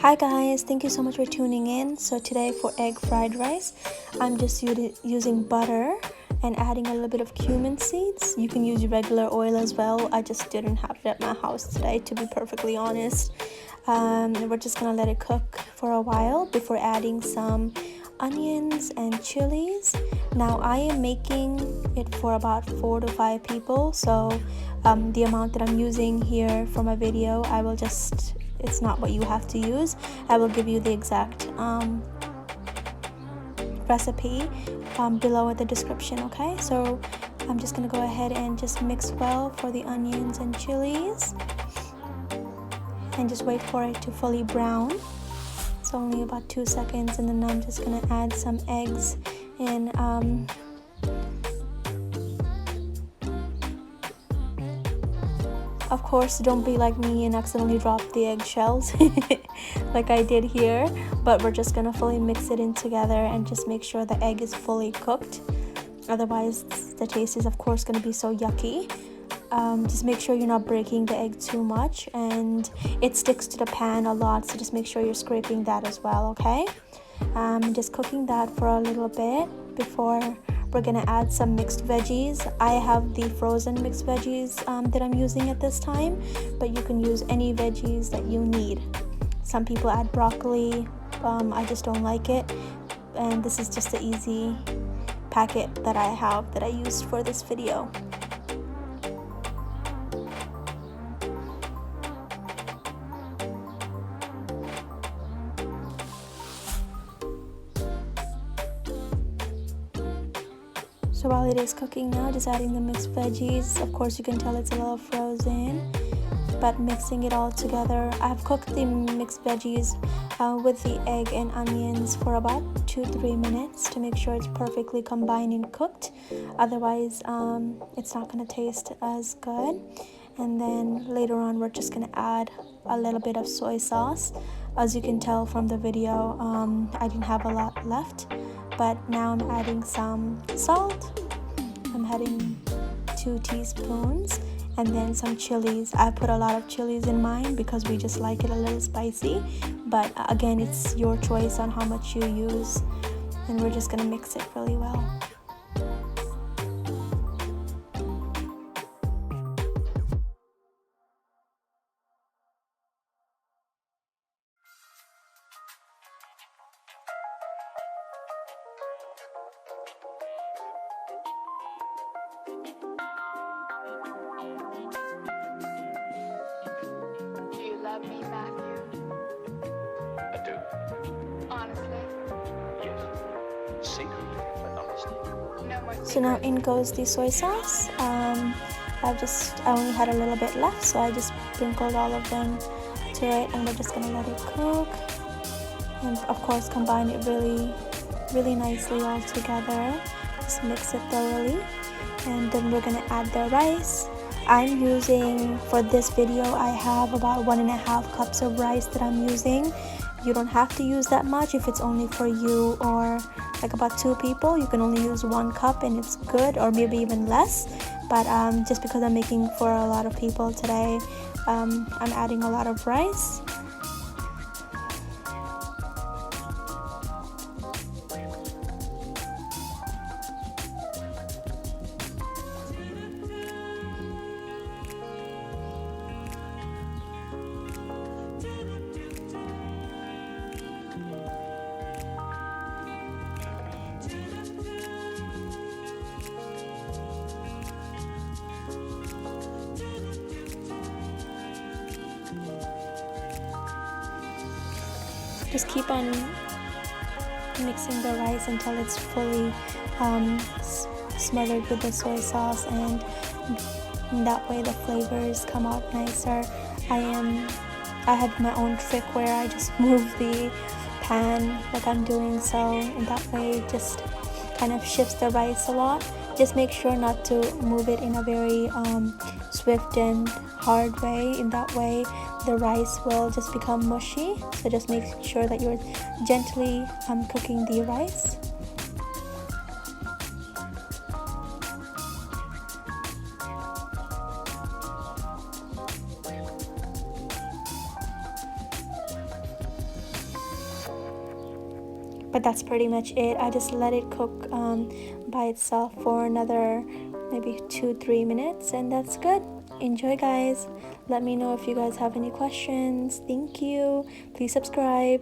Hi guys, thank you so much for tuning in. So today for egg fried rice, I'm just using butter and adding a little bit of cumin seeds. You can use regular oil as well. I just didn't have it at my house today, to be perfectly honest. We're just gonna let it cook for a while before adding some onions and chilies. Now I am making it for about 4 to 5 people, so the amount that I'm using here for my video, it's not what you have to use. I will give you the exact recipe below in the description. Okay, so I'm just gonna go ahead and just mix well for the onions and chilies and just wait for it to fully brown. It's only about 2 seconds, and then I'm just gonna add some eggs in. Of course, don't be like me and accidentally drop the eggshells like I did here, but we're just gonna fully mix it in together and just make sure the egg is fully cooked. Otherwise the taste is of course gonna be so yucky. Just make sure you're not breaking the egg too much, and it sticks to the pan a lot, so just make sure you're scraping that as well. Okay, just cooking that for a little bit before we're gonna add some mixed veggies. I have the frozen mixed veggies that I'm using at this time, but you can use any veggies that you need. Some people add broccoli. I just don't like it, and this is just the easy packet that I have that I used for this video. So while it is cooking now, just adding the mixed veggies. Of course, you can tell it's a little frozen, but mixing it all together. I've cooked the mixed veggies with the egg and onions for about 2-3 minutes to make sure it's perfectly combined and cooked. Otherwise, it's not going to taste as good. And then later on, we're just going to add a little bit of soy sauce. As you can tell from the video, I didn't have a lot left, but now I'm adding some salt. I'm adding 2 teaspoons, and then some chilies. I put a lot of chilies in mine because we just like it a little spicy, but again, it's your choice on how much you use, and we're just gonna mix it really well. Love me, Matthew? I do. Honestly? Yes. Secretly, but honestly. No more secrets. So now in goes the soy sauce. I only had a little bit left, so I just sprinkled all of them to it, and we're just gonna let it cook. And of course, combine it really nicely all together. Just mix it thoroughly, and then we're gonna add the rice. I'm using, for this video, I have about 1.5 cups of rice that I'm using. You don't have to use that much. If it's only for you or like about 2 people, you can only use 1 cup and it's good, or maybe even less. But just because I'm making for a lot of people today, I'm adding a lot of rice. Just keep on mixing the rice until it's fully smothered with the soy sauce, and that way the flavors come out nicer. I have my own trick where I just move the pan like I'm doing so, and that way it just kind of shifts the rice a lot. Just make sure not to move it in a very swift and hard way. In that way the rice will just become mushy, so just make sure that you're gently cooking the rice. But that's pretty much it. I just let it cook by itself for another maybe 2-3 minutes, and that's good. Enjoy, guys. Let me know if you guys have any questions. Thank you. Please subscribe.